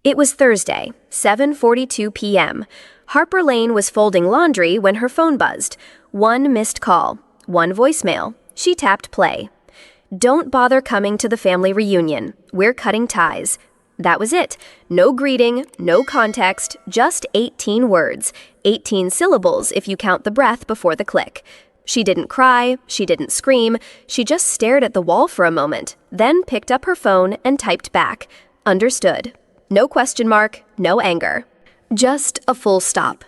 It was Thursday, 7:42 p.m. Harper Lane was folding laundry when her phone buzzed. One missed call, one voicemail. She tapped play. "Don't bother coming to the family reunion. We're cutting ties." That was it. No greeting, no context, just 18 words. 18 syllables if you count the breath before the click. She didn't cry, she didn't scream, she just stared at the wall for a moment, then picked up her phone and typed back. Understood. No question mark, no anger. Just a full stop.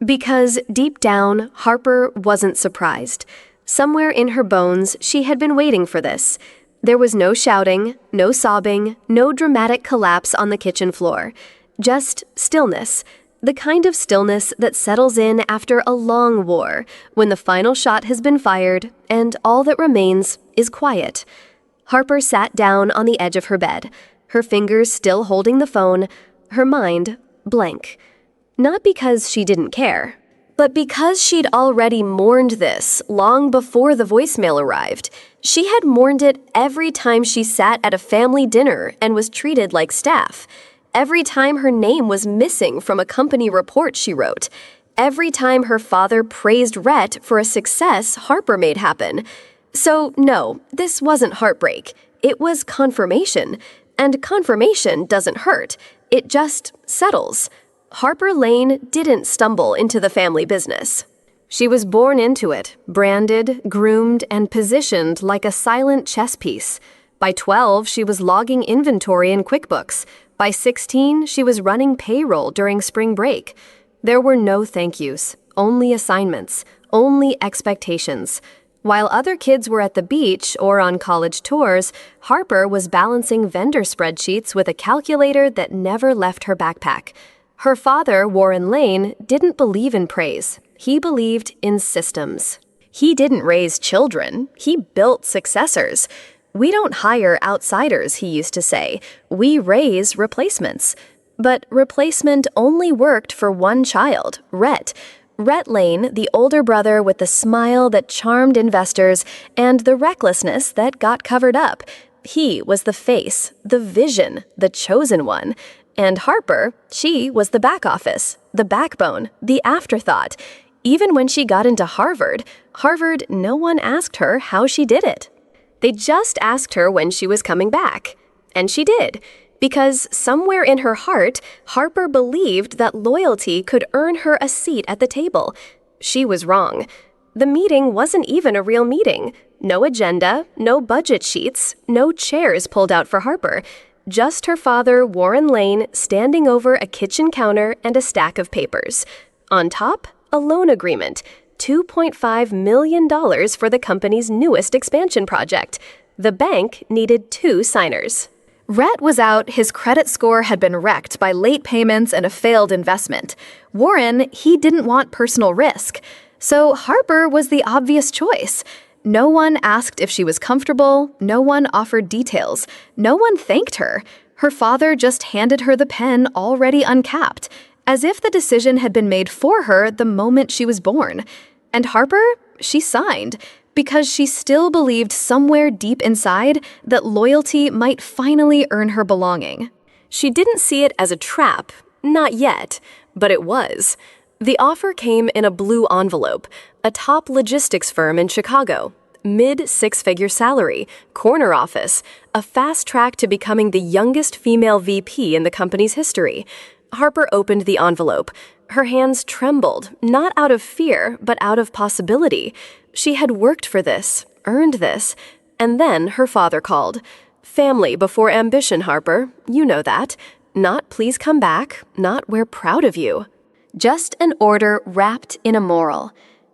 Because deep down, Harper wasn't surprised. Somewhere in her bones, she had been waiting for this. There was no shouting, no sobbing, no dramatic collapse on the kitchen floor. Just stillness. The kind of stillness that settles in after a long war, when the final shot has been fired and all that remains is quiet. Harper sat down on the edge of her bed, her fingers still holding the phone, her mind blank. Not because she didn't care, but because she'd already mourned this long before the voicemail arrived. She had mourned it every time she sat at a family dinner and was treated like staff. Every time her name was missing from a company report she wrote. Every time her father praised Rhett for a success Harper made happen. So no, this wasn't heartbreak. It was confirmation. And confirmation doesn't hurt. It just settles. Harper Lane didn't stumble into the family business. She was born into it, branded, groomed, and positioned like a silent chess piece. By 12, she was logging inventory in QuickBooks. By 16, she was running payroll during spring break. There were no thank yous, only assignments, only expectations. While other kids were at the beach or on college tours, Harper was balancing vendor spreadsheets with a calculator that never left her backpack. Her father, Warren Lane, didn't believe in praise. He believed in systems. He didn't raise children. He built successors. "We don't hire outsiders," he used to say. "We raise replacements." But replacement only worked for one child, Rhett. Rhett Lane, the older brother with the smile that charmed investors and the recklessness that got covered up. He was the face, the vision, the chosen one. And Harper, she was the back office, the backbone, the afterthought. Even when she got into Harvard, no one asked her how she did it. They just asked her when she was coming back. And she did. Because somewhere in her heart, Harper believed that loyalty could earn her a seat at the table. She was wrong. The meeting wasn't even a real meeting. No agenda, no budget sheets, no chairs pulled out for Harper. Just her father, Warren Lane, standing over a kitchen counter and a stack of papers. On top, a loan agreement. $2.5 million for the company's newest expansion project. The bank needed 2 signers. Rhett was out, his credit score had been wrecked by late payments and a failed investment. Warren, he didn't want personal risk. So Harper was the obvious choice. No one asked if she was comfortable, no one offered details, no one thanked her. Her father just handed her the pen already uncapped, as if the decision had been made for her the moment she was born. And Harper, she signed, because she still believed somewhere deep inside that loyalty might finally earn her belonging. She didn't see it as a trap, not yet, but it was. The offer came in a blue envelope, a top logistics firm in Chicago, mid-6-figure salary, corner office, a fast track to becoming the youngest female VP in the company's history. Harper opened the envelope. Her hands trembled, not out of fear, but out of possibility. She had worked for this, earned this, and then her father called. Family before ambition, Harper. You know that. Not please come back, not we're proud of you. Just an order wrapped in a moral.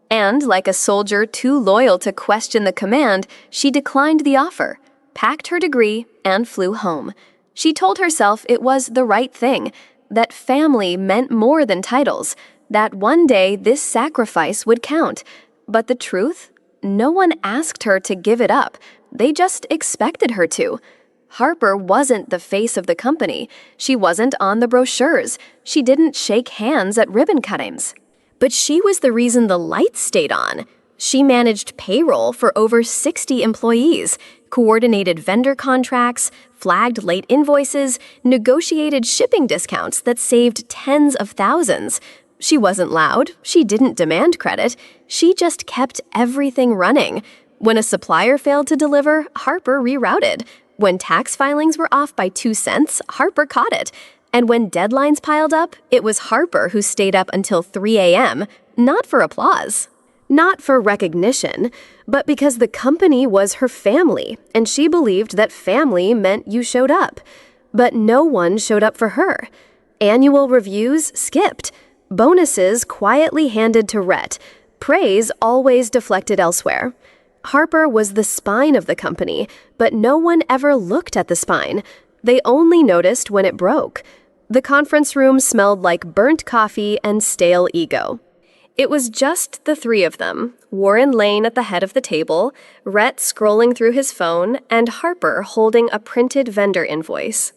And like a soldier too loyal to question the command, she declined the offer, packed her degree, and flew home. She told herself it was the right thing, that family meant more than titles, that one day this sacrifice would count. But the truth? No one asked her to give it up. They just expected her to. Harper wasn't the face of the company. She wasn't on the brochures. She didn't shake hands at ribbon cuttings. But she was the reason the lights stayed on. She managed payroll for over 60 employees, coordinated vendor contracts, flagged late invoices, negotiated shipping discounts that saved tens of thousands. She wasn't loud. She didn't demand credit. She just kept everything running. When a supplier failed to deliver, Harper rerouted. When tax filings were off by 2 cents, Harper caught it. And when deadlines piled up, it was Harper who stayed up until 3 a.m., not for applause. Not for recognition, but because the company was her family, and she believed that family meant you showed up. But no one showed up for her. Annual reviews skipped. Bonuses quietly handed to Rhett. Praise always deflected elsewhere. Harper was the spine of the company, but no one ever looked at the spine. They only noticed when it broke. The conference room smelled like burnt coffee and stale ego. It was just the three of them, Warren Lane at the head of the table, Rhett scrolling through his phone, and Harper holding a printed vendor invoice.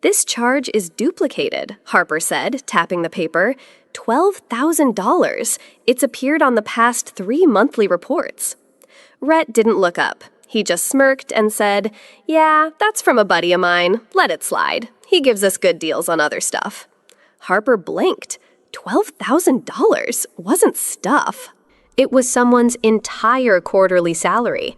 "This charge is duplicated," Harper said, tapping the paper. $12,000. It's appeared on the past 3 monthly reports. Rhett didn't look up. He just smirked and said, "Yeah, that's from a buddy of mine. Let it slide. He gives us good deals on other stuff." Harper blinked. $12,000 wasn't stuff. It was someone's entire quarterly salary.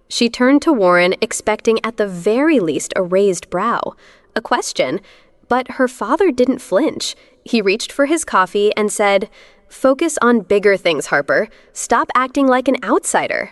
She turned to Warren, expecting at the very least a raised brow, a question, but her father didn't flinch. He reached for his coffee and said, "Focus on bigger things, Harper. Stop acting like an outsider."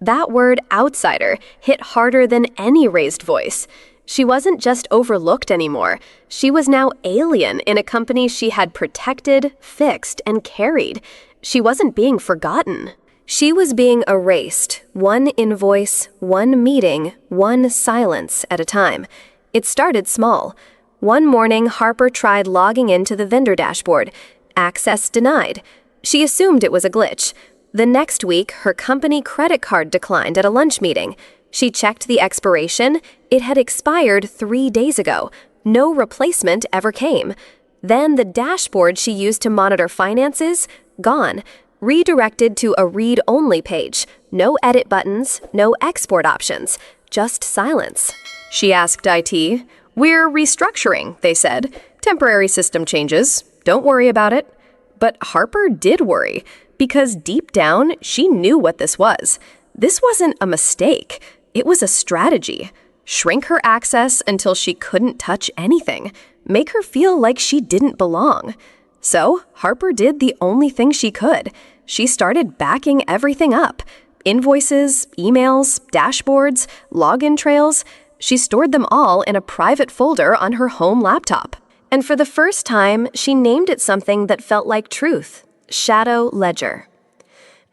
That word outsider hit harder than any raised voice. She wasn't just overlooked anymore. She was now alien in a company she had protected, fixed, and carried. She wasn't being forgotten. She was being erased, one invoice, one meeting, one silence at a time. It started small. One morning, Harper tried logging into the vendor dashboard. Access denied. She assumed it was a glitch. The next week, her company credit card declined at a lunch meeting. She checked the expiration. It had expired 3 days ago. No replacement ever came. Then the dashboard she used to monitor finances, gone. Redirected to a read-only page. No edit buttons, no export options. Just silence. She asked IT. "We're restructuring," they said. "Temporary system changes. Don't worry about it." But Harper did worry, because deep down, she knew what this was. This wasn't a mistake. It was a strategy. Shrink her access until she couldn't touch anything. Make her feel like she didn't belong. So, Harper did the only thing she could. She started backing everything up. Invoices, emails, dashboards, login trails. She stored them all in a private folder on her home laptop. And for the first time, she named it something that felt like truth: Shadow Ledger.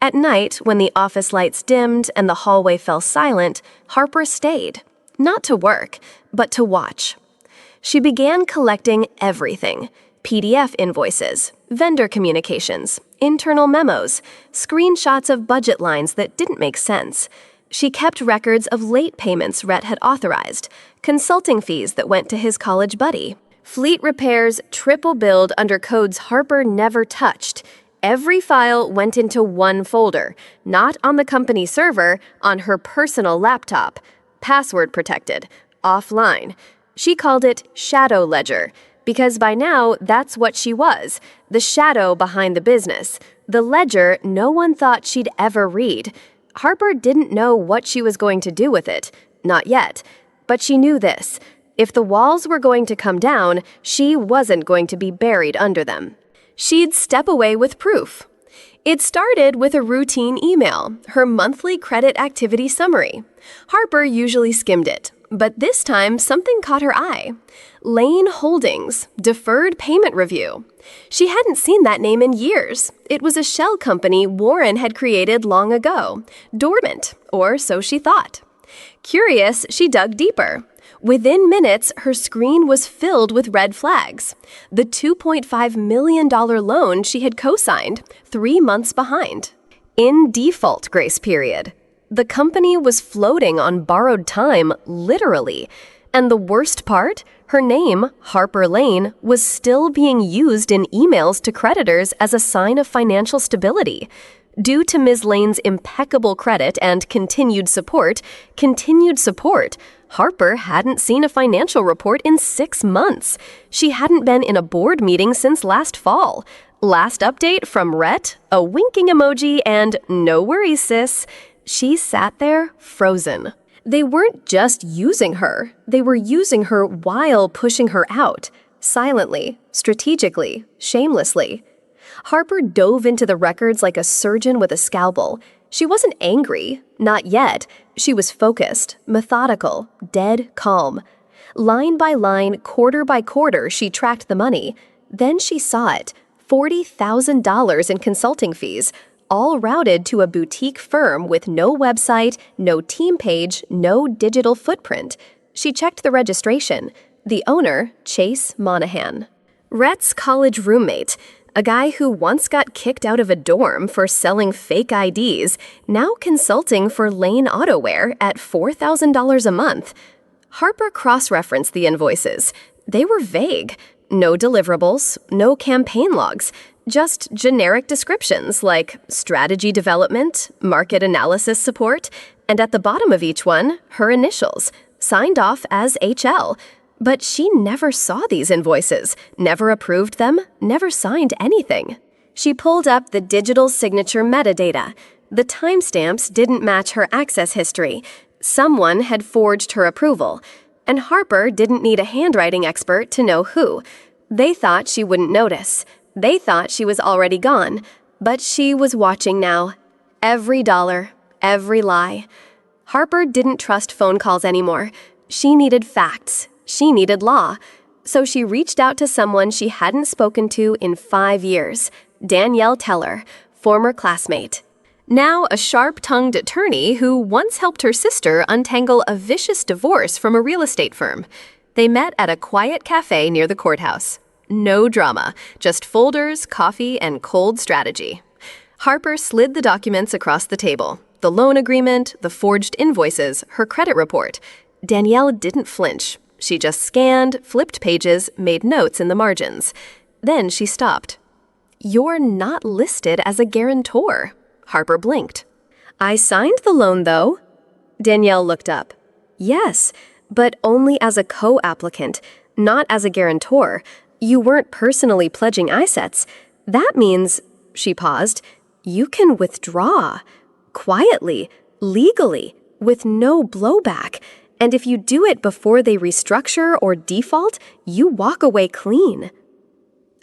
At night, when the office lights dimmed and the hallway fell silent, Harper stayed. Not to work, but to watch. She began collecting everything: PDF invoices, vendor communications, internal memos, screenshots of budget lines that didn't make sense. She kept records of late payments Rhett had authorized, consulting fees that went to his college buddy, fleet repairs triple billed under codes Harper never touched. Every file went into one folder, not on the company server, on her personal laptop. Password protected, offline. She called it Shadow Ledger, because by now that's what she was, the shadow behind the business, the ledger no one thought she'd ever read. Harper didn't know what she was going to do with it, not yet, but she knew this: if the walls were going to come down, she wasn't going to be buried under them. She'd step away with proof. It started with a routine email, her monthly credit activity summary. Harper usually skimmed it, but this time something caught her eye. Lane Holdings, Deferred Payment Review. She hadn't seen that name in years. It was a shell company Warren had created long ago, dormant, or so she thought. Curious, she dug deeper. Within minutes, her screen was filled with red flags. The $2.5 million loan she had co-signed, 3 months behind. In default grace period. The company was floating on borrowed time, literally. And the worst part? Her name, Harper Lane, was still being used in emails to creditors as a sign of financial stability. Due to Ms. Lane's impeccable credit and continued support, Harper hadn't seen a financial report in 6 months. She hadn't been in a board meeting since last fall. Last update from Rhett, a winking emoji, and no worries, sis. She sat there frozen. They weren't just using her. They were using her while pushing her out. Silently, strategically, shamelessly. Harper dove into the records like a surgeon with a scalpel. She wasn't angry, not yet. She was focused, methodical, dead calm. Line by line, quarter by quarter, she tracked the money. Then she saw it, $40,000 in consulting fees, all routed to a boutique firm with no website, no team page, no digital footprint. She checked the registration. The owner, Chase Monahan. Rhett's college roommate, a guy who once got kicked out of a dorm for selling fake IDs, now consulting for Lane Autowear at $4,000 a month. Harper cross-referenced the invoices. They were vague. No deliverables, no campaign logs, just generic descriptions like strategy development, market analysis support, and at the bottom of each one, her initials, signed off as HL. But she never saw these invoices, never approved them, never signed anything. She pulled up the digital signature metadata. The timestamps didn't match her access history. Someone had forged her approval. And Harper didn't need a handwriting expert to know who. They thought she wouldn't notice. They thought she was already gone. But she was watching now. Every dollar, every lie. Harper didn't trust phone calls anymore. She needed facts. She needed law. So she reached out to someone she hadn't spoken to in 5 years, Danielle Teller, former classmate. Now a sharp-tongued attorney who once helped her sister untangle a vicious divorce from a real estate firm. They met at a quiet cafe near the courthouse. No drama, just folders, coffee, and cold strategy. Harper slid the documents across the table. The loan agreement, the forged invoices, her credit report. Danielle didn't flinch. She just scanned, flipped pages, made notes in the margins. Then she stopped. "You're not listed as a guarantor." Harper blinked. "I signed the loan, though." Danielle looked up. "Yes, but only as a co-applicant, not as a guarantor. You weren't personally pledging assets. That means," she paused, "you can withdraw. Quietly, legally, with no blowback. And if you do it before they restructure or default, you walk away clean."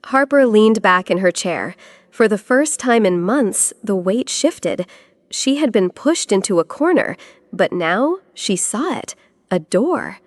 Harper leaned back in her chair. For the first time in months, the weight shifted. She had been pushed into a corner, but now she saw it, a door.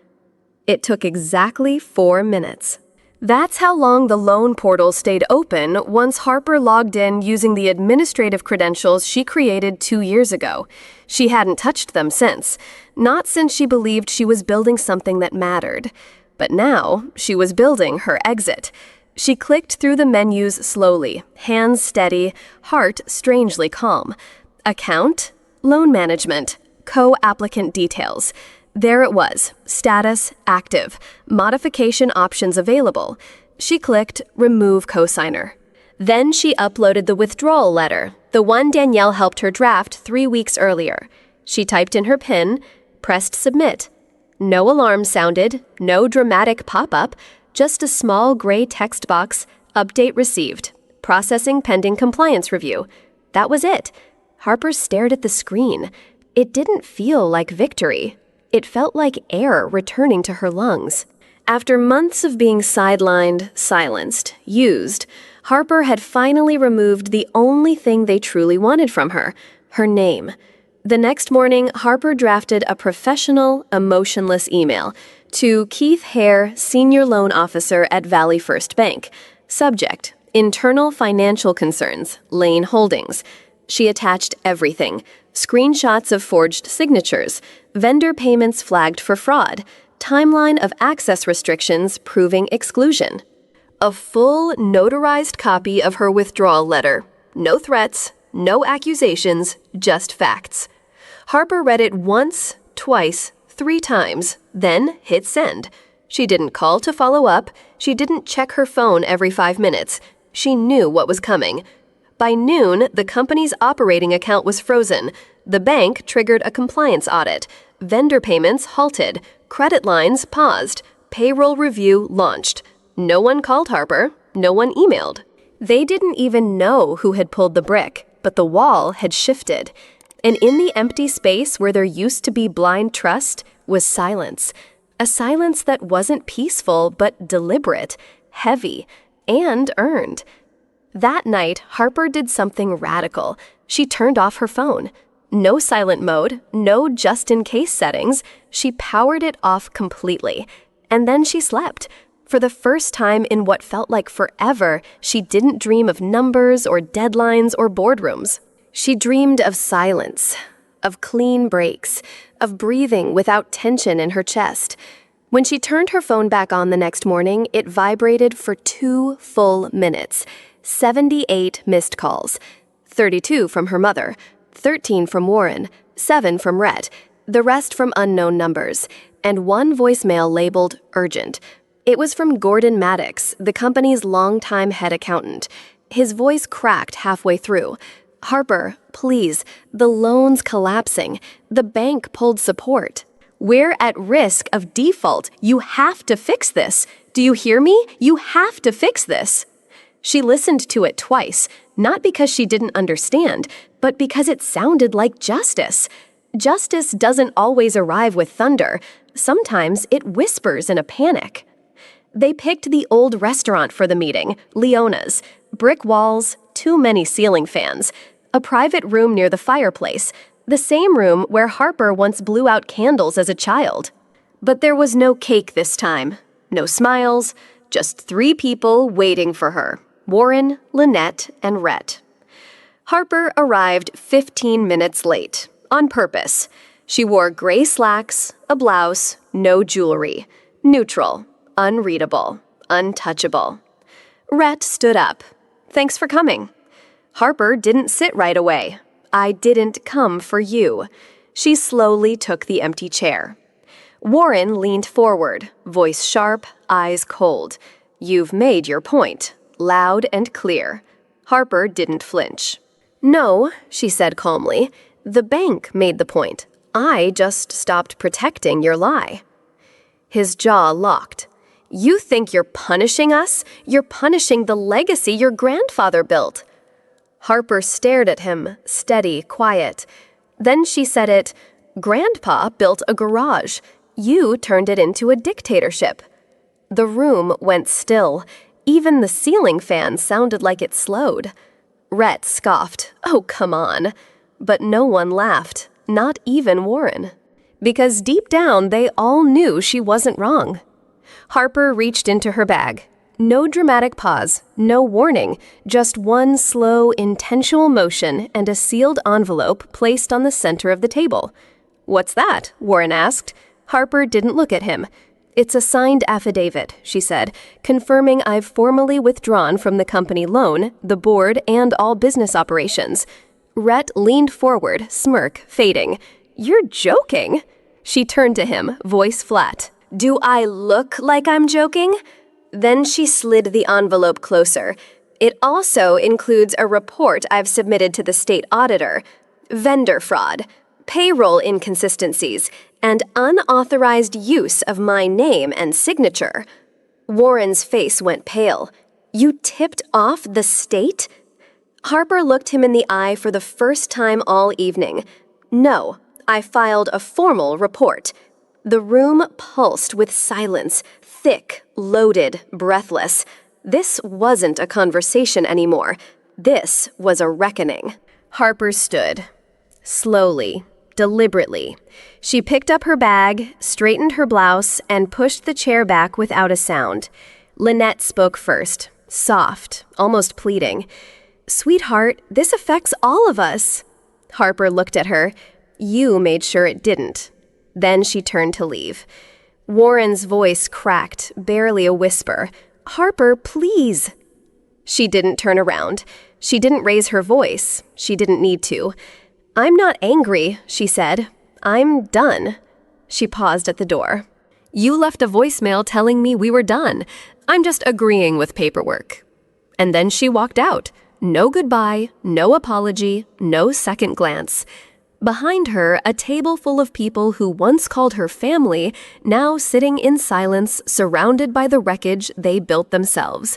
It took exactly 4 minutes. That's how long the loan portal stayed open once Harper logged in using the administrative credentials she created 2 years ago. She hadn't touched them since, not since she believed she was building something that mattered. But now, she was building her exit. She clicked through the menus slowly, hands steady, heart strangely calm. Account, loan management, co-applicant details. There it was, status active, modification options available. She clicked remove cosigner. Then she uploaded the withdrawal letter, the one Danielle helped her draft 3 weeks earlier. She typed in her PIN, pressed submit. No alarm sounded, no dramatic pop-up, just a small gray text box, update received, processing pending compliance review. That was it. Harper stared at the screen. It didn't feel like victory. It felt like air returning to her lungs. After months of being sidelined, silenced, used, Harper had finally removed the only thing they truly wanted from her, her name. The next morning, Harper drafted a professional, emotionless email to Keith Hare, Senior Loan Officer at Valley First Bank. Subject, internal financial concerns, Lane Holdings. She attached everything. Screenshots of forged signatures, vendor payments flagged for fraud, timeline of access restrictions proving exclusion. A full, notarized copy of her withdrawal letter. No threats, no accusations, just facts. Harper read it once, twice, 3 times, then hit send. She didn't call to follow up. She didn't check her phone every 5 minutes. She knew what was coming. By noon, the company's operating account was frozen. The bank triggered a compliance audit. Vendor payments halted. Credit lines paused. Payroll review launched. No one called Harper. No one emailed. They didn't even know who had pulled the brick, but the wall had shifted. And in the empty space where there used to be blind trust was silence. A silence that wasn't peaceful but deliberate, heavy, and earned. That night, Harper did something radical. She turned off her phone. No silent mode, no just-in-case settings. She powered it off completely. And then she slept. For the first time in what felt like forever, she didn't dream of numbers or deadlines or boardrooms. She dreamed of silence, of clean breaks, of breathing without tension in her chest. When she turned her phone back on the next morning, it vibrated for 2 full minutes. 78 missed calls. 32 from her mother, 13 from Warren, 7 from Rhett, the rest from unknown numbers, and 1 voicemail labeled urgent. It was from Gordon Maddox, the company's longtime head accountant. His voice cracked halfway through. "Harper, please, the loan's collapsing. The bank pulled support. We're at risk of default. You have to fix this. Do you hear me? You have to fix this." She listened to it twice, not because she didn't understand, but because it sounded like justice. Justice doesn't always arrive with thunder. Sometimes it whispers in a panic. They picked the old restaurant for the meeting, Leona's. Brick walls, too many ceiling fans. A private room near the fireplace, the same room where Harper once blew out candles as a child. But there was no cake this time. No smiles, just 3 people waiting for her. Warren, Lynette, and Rhett. Harper arrived 15 minutes late, on purpose. She wore gray slacks, a blouse, no jewelry. Neutral, unreadable, untouchable. Rhett stood up. "Thanks for coming." Harper didn't sit right away. "I didn't come for you." She slowly took the empty chair. Warren leaned forward, voice sharp, eyes cold. "You've made your point." Loud and clear. Harper didn't flinch. "No," she said calmly. "The bank made the point. I just stopped protecting your lie." His jaw locked. "You think you're punishing us? You're punishing the legacy your grandfather built." Harper stared at him, steady, quiet. Then she said it. "Grandpa built a garage. You turned it into a dictatorship." The room went still. Even the ceiling fan sounded like it slowed. Rhett scoffed. "Oh, come on." But no one laughed, not even Warren. Because deep down, they all knew she wasn't wrong. Harper reached into her bag. No dramatic pause, no warning, just one slow, intentional motion and a sealed envelope placed on the center of the table. "What's that?" Warren asked. Harper didn't look at him. "It's a signed affidavit," she said, "confirming I've formally withdrawn from the company loan, the board, and all business operations." Rhett leaned forward, smirk fading. "You're joking." She turned to him, voice flat. "Do I look like I'm joking?" Then she slid the envelope closer. "It also includes a report I've submitted to the state auditor. Vendor fraud, payroll inconsistencies, and unauthorized use of my name and signature." Warren's face went pale. "You tipped off the state?" Harper looked him in the eye for the first time all evening. "No, I filed a formal report." The room pulsed with silence, thick, loaded, breathless. This wasn't a conversation anymore. This was a reckoning. Harper stood. Slowly, deliberately. She picked up her bag, straightened her blouse, and pushed the chair back without a sound. Lynette spoke first, soft, almost pleading. "Sweetheart, this affects all of us." Harper looked at her. "You made sure it didn't." Then she turned to leave. Warren's voice cracked, barely a whisper. "Harper, please." She didn't turn around. She didn't raise her voice. She didn't need to. "I'm not angry," she said. "I'm done." She paused at the door. "You left a voicemail telling me we were done. I'm just agreeing with paperwork." And then she walked out. No goodbye, no apology, no second glance. Behind her, a table full of people who once called her family, now sitting in silence, surrounded by the wreckage they built themselves.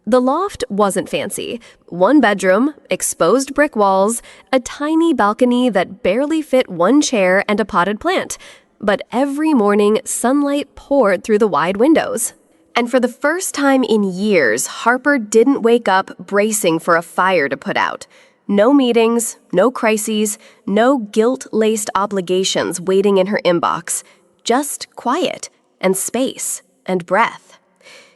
The loft wasn't fancy. One bedroom, exposed brick walls, a tiny balcony that barely fit one chair and a potted plant. But every morning, sunlight poured through the wide windows. And for the first time in years, Harper didn't wake up bracing for a fire to put out. No meetings, no crises, no guilt-laced obligations waiting in her inbox. Just quiet and space and breath.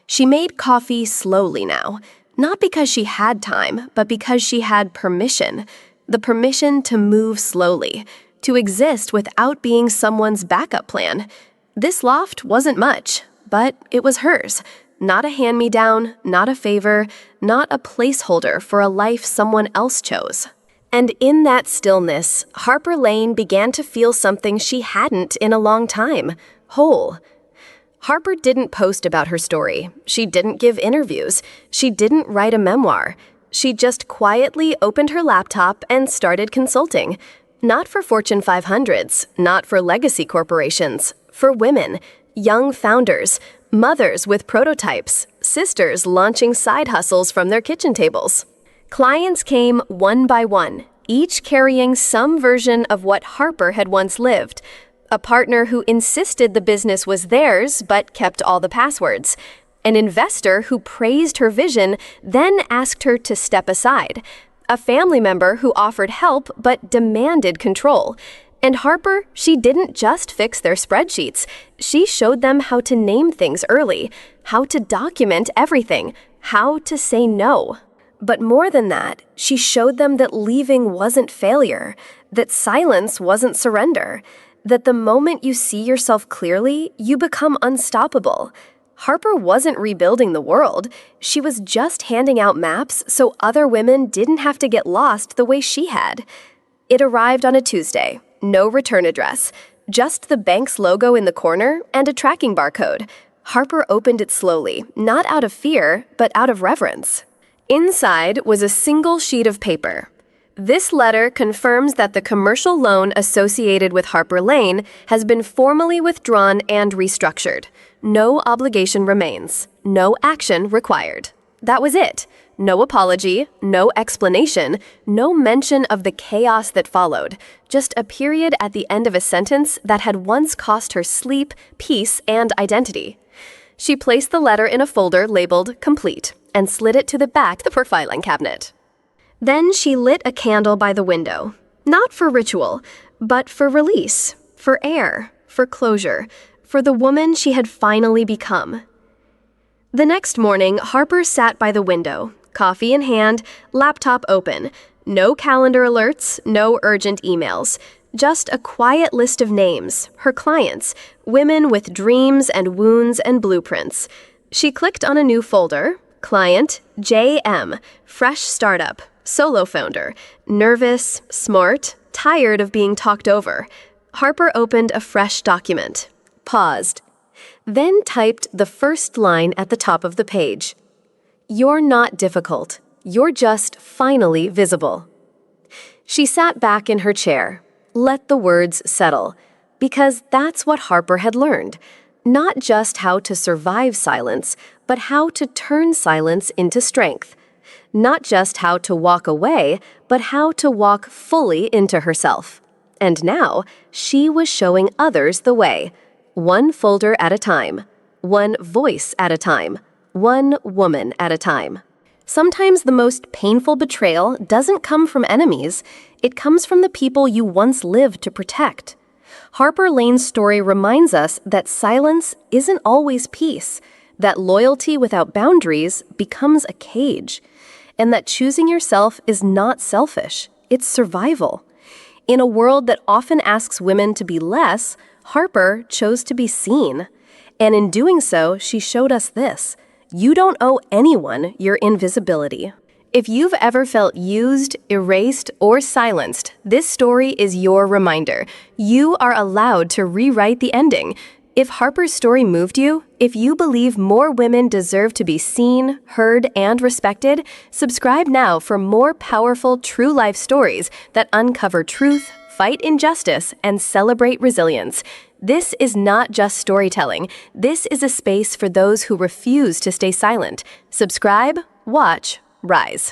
She made coffee slowly now, not because she had time, but because she had permission. The permission to move slowly, to exist without being someone's backup plan. This loft wasn't much, but it was hers. Not a hand-me-down, not a favor, not a placeholder for a life someone else chose. And in that stillness, Harper Lane began to feel something she hadn't in a long time: whole. Harper didn't post about her story. She didn't give interviews. She didn't write a memoir. She just quietly opened her laptop and started consulting. Not for Fortune 500s, not for legacy corporations, for women, young founders, mothers with prototypes, sisters launching side hustles from their kitchen tables. Clients came one by one, each carrying some version of what Harper had once lived. A partner who insisted the business was theirs but kept all the passwords. An investor who praised her vision, then asked her to step aside. A family member who offered help but demanded control. And Harper, she didn't just fix their spreadsheets. She showed them how to name things early, how to document everything, how to say no. But more than that, she showed them that leaving wasn't failure, that silence wasn't surrender, that the moment you see yourself clearly, you become unstoppable. Harper wasn't rebuilding the world. She was just handing out maps so other women didn't have to get lost the way she had. It arrived on a Tuesday. No return address, just the bank's logo in the corner and a tracking barcode. Harper opened it slowly, not out of fear, but out of reverence. Inside was a single sheet of paper. This letter confirms that the commercial loan associated with Harper Lane has been formally withdrawn and restructured. No obligation remains. No action required. That was it. No apology, no explanation, no mention of the chaos that followed, just a period at the end of a sentence that had once cost her sleep, peace, and identity. She placed the letter in a folder labeled Complete and slid it to the back of her filing cabinet. Then she lit a candle by the window, not for ritual, but for release, for air, for closure, for the woman she had finally become. The next morning, Harper sat by the window, coffee in hand, laptop open. No calendar alerts, no urgent emails. Just a quiet list of names, her clients, women with dreams and wounds and blueprints. She clicked on a new folder. Client, JM, fresh startup, solo founder, nervous, smart, tired of being talked over. Harper opened a fresh document, paused, then typed the first line at the top of the page. You're not difficult. You're just finally visible. She sat back in her chair, let the words settle, because that's what Harper had learned. Not just how to survive silence, but how to turn silence into strength. Not just how to walk away, but how to walk fully into herself. And now, she was showing others the way. One folder at a time. One voice at a time. One woman at a time. Sometimes the most painful betrayal doesn't come from enemies. It comes from the people you once lived to protect. Harper Lane's story reminds us that silence isn't always peace, that loyalty without boundaries becomes a cage, and that choosing yourself is not selfish, it's survival. In a world that often asks women to be less, Harper chose to be seen. And in doing so, she showed us this: you don't owe anyone your invisibility. If you've ever felt used, erased, or silenced, this story is your reminder. You are allowed to rewrite the ending. If Harper's story moved you, if you believe more women deserve to be seen, heard, and respected, subscribe now for more powerful true life stories that uncover truth, fight injustice, and celebrate resilience. This is not just storytelling. This is a space for those who refuse to stay silent. Subscribe, watch, rise.